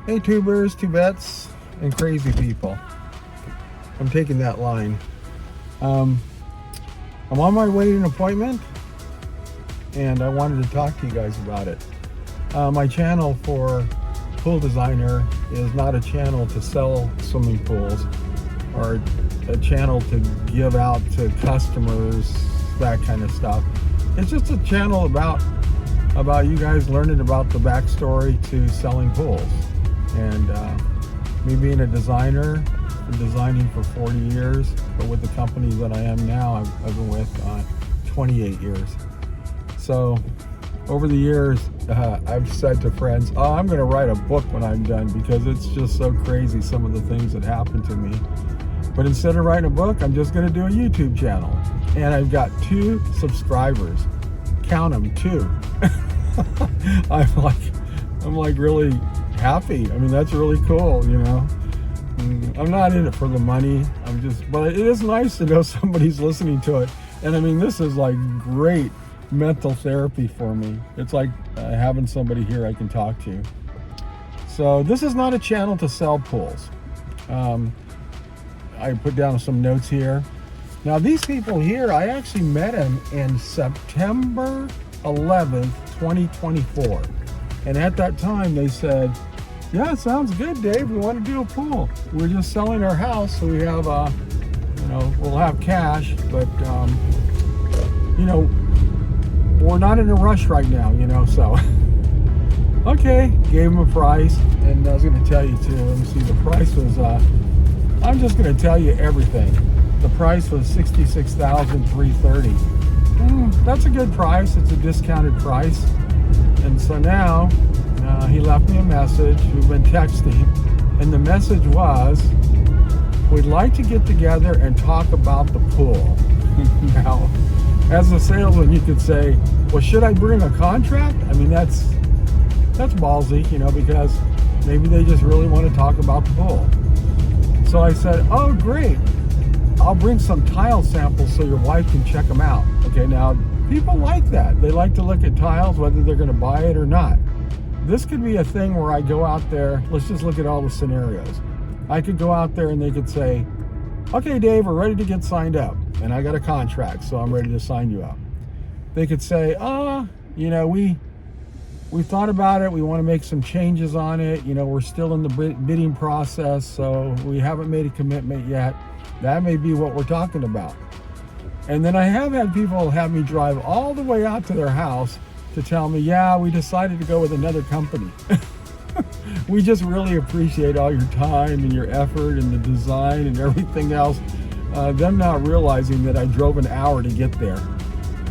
Hey tubers, tubettes, and crazy people. I'm taking that line. Um, I'm on my way to an appointment, and I wanted to talk to you guys about it. My channel for Pool Designer is not a channel to sell swimming pools or a channel to give out to customers, that kind of stuff. It's just a channel about you guys learning about the backstory to selling pools. And me being a designer, been designing for 40 years, but with the company that I am now, I've been with 28 years. So over the years, I've said to friends, oh, I'm going to write a book when I'm done, because it's just so crazy, some of the things that happened to me. But instead of writing a book, I'm just going to do a YouTube channel. And I've got 2 subscribers. Count them, 2. I'm like really happy. I mean, that's really cool, you know. I'm not in it for the money. But it is nice to know somebody's listening to it. And I mean, this is like great mental therapy for me. It's like having somebody here I can talk to. So this is not a channel to sell pools. I put down some notes here. Now these people here, I actually met them in September 11th, 2024. And at that time they said, yeah, it sounds good, Dave. We want to do a pool. We're just selling our house, so we have, we'll have cash, but, we're not in a rush right now, so. Okay, gave them a price, and I was going to tell you too. Let me see, the price was, I'm just going to tell you everything. The price was $66,330. That's a good price. It's a discounted price. And so now, he left me a message. We've been texting, and the message was, we'd like to get together and talk about the pool. Now, as a salesman, you could say, well, should I bring a contract? I mean, that's ballsy, because maybe they just really want to talk about the pool. So I said, oh, great. I'll bring some tile samples so your wife can check them out. Okay, now, people like that. They like to look at tiles, whether they're going to buy it or not. This could be a thing where I go out there, let's just look at all the scenarios. I could go out there and they could say, okay, Dave, we're ready to get signed up. And I got a contract, so I'm ready to sign you up. They could say, we thought about it. We want to make some changes on it. We're still in the bidding process, so we haven't made a commitment yet. That may be what we're talking about. And then I have had people have me drive all the way out to their house to tell me, yeah, we decided to go with another company. We just really appreciate all your time and your effort and the design and everything else. Them not realizing that I drove an hour to get there.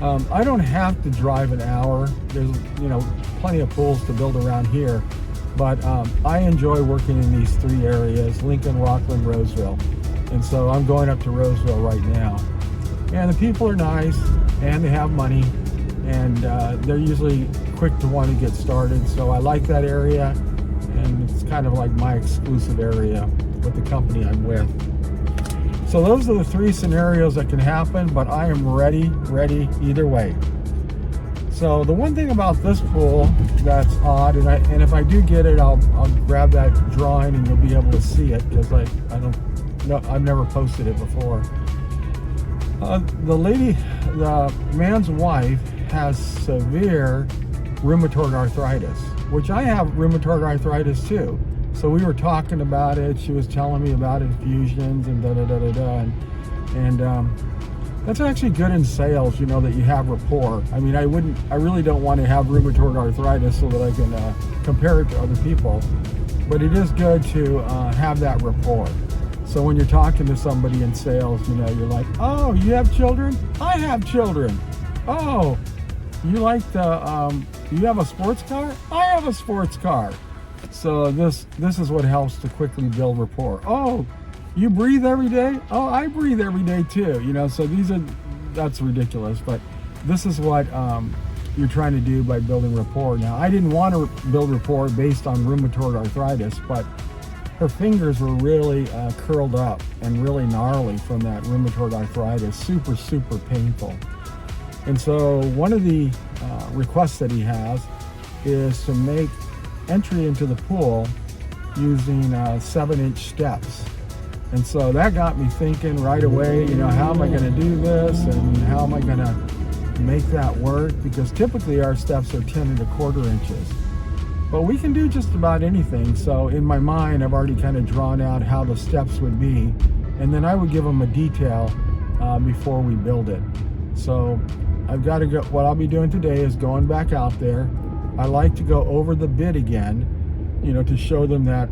I don't have to drive an hour. There's, plenty of pools to build around here. But I enjoy working in these 3 areas, Lincoln, Rockland, Roseville. And so I'm going up to Roseville right now. And the people are nice, and they have money, and they're usually quick to want to get started. So I like that area, and it's kind of like my exclusive area with the company I'm with. So those are the 3 scenarios that can happen, but I am ready either way. So the one thing about this pool that's odd, and if I do get it, I'll grab that drawing and you'll be able to see it, because I've never posted it before. The man's wife has severe rheumatoid arthritis, which I have rheumatoid arthritis too. So we were talking about it. She was telling me about infusions and and that's actually good in sales, that you have rapport. I mean, I really don't want to have rheumatoid arthritis so that I can compare it to other people, but it is good to have that rapport. So when you're talking to somebody in sales, you're like, oh, you have children? I have children. Oh, you like you have a sports car? I have a sports car. So this is what helps to quickly build rapport. Oh, you breathe every day? Oh, I breathe every day too. So that's ridiculous, but this is what you're trying to do by building rapport. Now, I didn't want to build rapport based on rheumatoid arthritis, but her fingers were really curled up and really gnarly from that rheumatoid arthritis. Super, super painful. And so one of the requests that he has is to make entry into the pool using 7-inch steps. And so that got me thinking right away, how am I going to do this and how am I going to make that work? Because typically our steps are 10 1/4 inches. But we can do just about anything. So in my mind, I've already kind of drawn out how the steps would be. And then I would give them a detail before we build it. So I've got to go, what I'll be doing today is going back out there. I like to go over the bid again, to show them that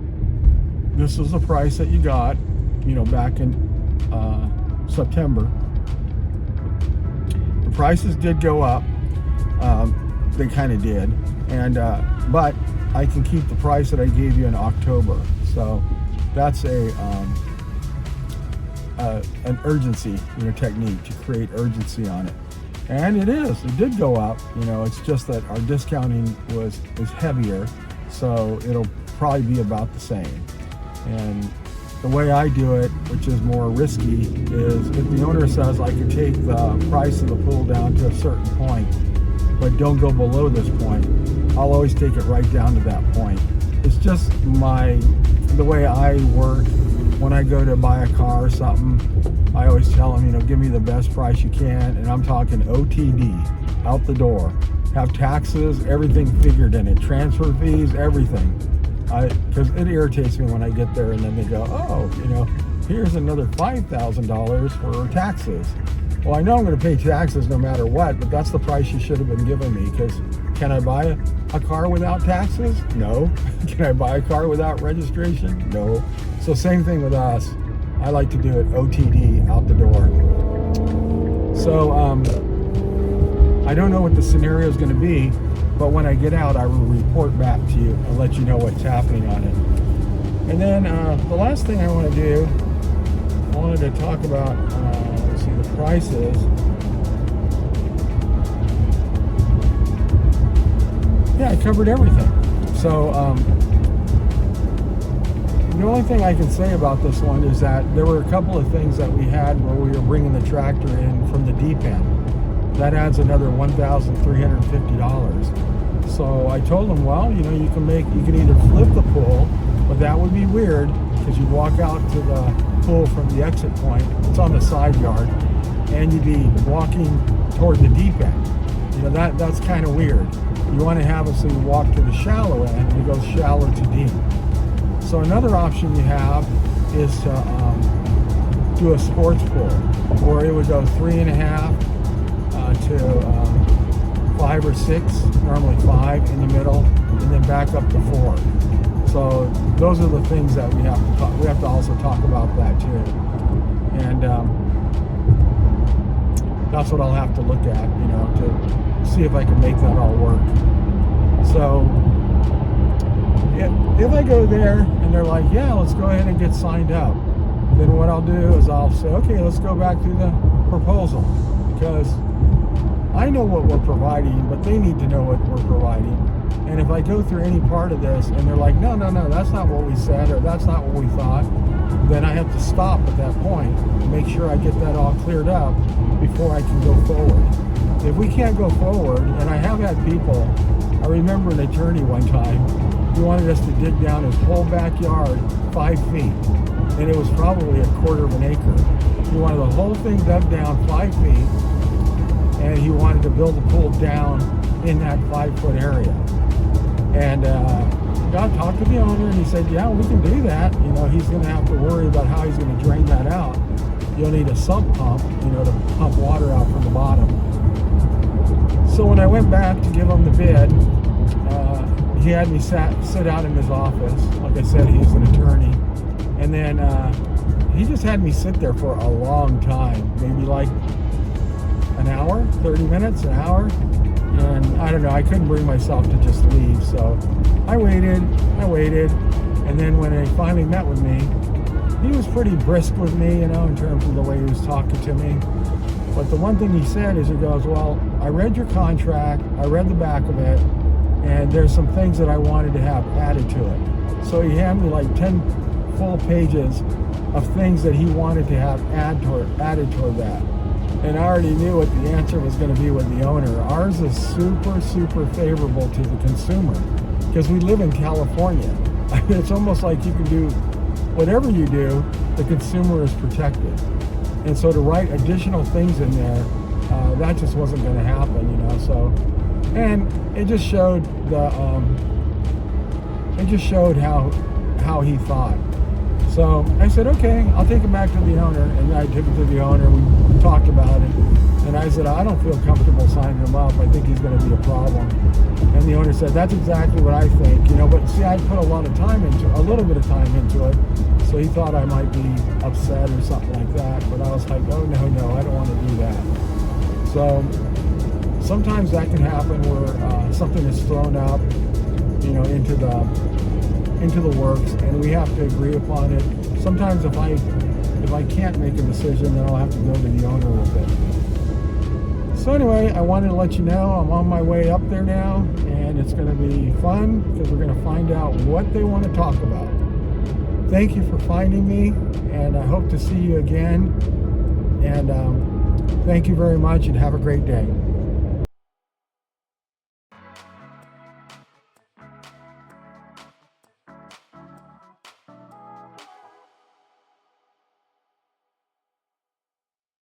this is the price that you got, back in September. The prices did go up. They kind of did. And but I can keep the price that I gave you in October. So that's an urgency technique to create urgency on it. And it did go up. It's just that our discounting is heavier, so it'll probably be about the same. And the way I do it, which is more risky, is if the owner says I can take the price of the pool down to a certain point, but don't go below this point, I'll always take it right down to that point. It's just the way I work. When I go to buy a car or something, I always tell them, give me the best price you can, and I'm talking OTD, out the door. Have taxes, everything figured in it, transfer fees, everything. Because it irritates me when I get there and then they go, oh, here's another $5,000 for taxes. Well, I know I'm going to pay taxes no matter what, but that's the price you should have been giving me, because can I buy a car without taxes? No. Can I buy a car without registration? No. So same thing with us. I like to do it OTD, out the door. So I don't know what the scenario is going to be, but when I get out, I will report back to you and let you know what's happening on it. And then the last thing I want to do, I wanted to talk about, let's see, the prices. Yeah, I covered everything. So the only thing I can say about this one is that there were a couple of things that we had where we were bringing the tractor in from the deep end. That adds another $1,350. So I told them, well, you can either flip the pool, but that would be weird because you'd walk out to the pool from the exit point. It's on the side yard, and you'd be walking toward the deep end. That's kind of weird. You want to have it so you walk to the shallow end, and it goes shallow to deep. So another option you have is to do a sports pool, or it would go 3.5 to 5 or 6, normally 5 in the middle, and then back up to 4. So those are the things that we have to talk. We have to also talk about that too, and that's what I'll have to look at, to see if I can make that all work. So if I go there and they're like, yeah, let's go ahead and get signed up, then what I'll do is I'll say, okay, let's go back through the proposal, because I know what we're providing, but they need to know what we're providing. And if I go through any part of this and they're like, no, that's not what we said, or that's not what we thought, then I have to stop at that point and make sure I get that all cleared up before I can go forward. If we can't go forward, and I have had people, I remember an attorney one time, he wanted us to dig down his whole backyard 5 feet, and it was probably 1/4 acre. He wanted the whole thing dug down 5 feet, and he wanted to build a pool down in that 5-foot area. And God talked to the owner, and he said, yeah, we can do that. He's going to have to worry about how he's going to drain that out. You'll need a sump pump, to pump water out from the bottom. So when I went back to give him the bid, he had me sit out in his office. Like I said, he's an attorney. And then he just had me sit there for a long time, maybe like an hour, 30 minutes, an hour. And I don't know, I couldn't bring myself to just leave. So I waited. And then when he finally met with me, he was pretty brisk with me, in terms of the way he was talking to me. But the one thing he said is, he goes, well, I read your contract, I read the back of it, and there's some things that I wanted to have added to it. So he handed me like 10 full pages of things that he wanted to have added toward that. And I already knew what the answer was going to be with the owner. Ours is super, super favorable to the consumer, because we live in California. It's almost like you can do whatever you do, the consumer is protected. And so to write additional things in there, that just wasn't going to happen, you know. So, and it just showed how he thought. So I said, okay, I'll take it back to the owner. And I took it to the owner. We talked about it. And I said, I don't feel comfortable signing him up. I think he's going to be a problem. And the owner said, that's exactly what I think, you know. But see, I put a little bit of time into it. So he thought I might be upset or something like that. But I was like, oh, no, I don't want to do that. So sometimes that can happen where something is thrown up, you know, into the works, and we have to agree upon it. Sometimes if I can't make a decision, then I'll have to go to the owner with it. So anyway, I wanted to let you know I'm on my way up there now, and it's going to be fun because we're going to find out what they want to talk about. Thank you for finding me, and I hope to see you again. And thank you very much, and have a great day.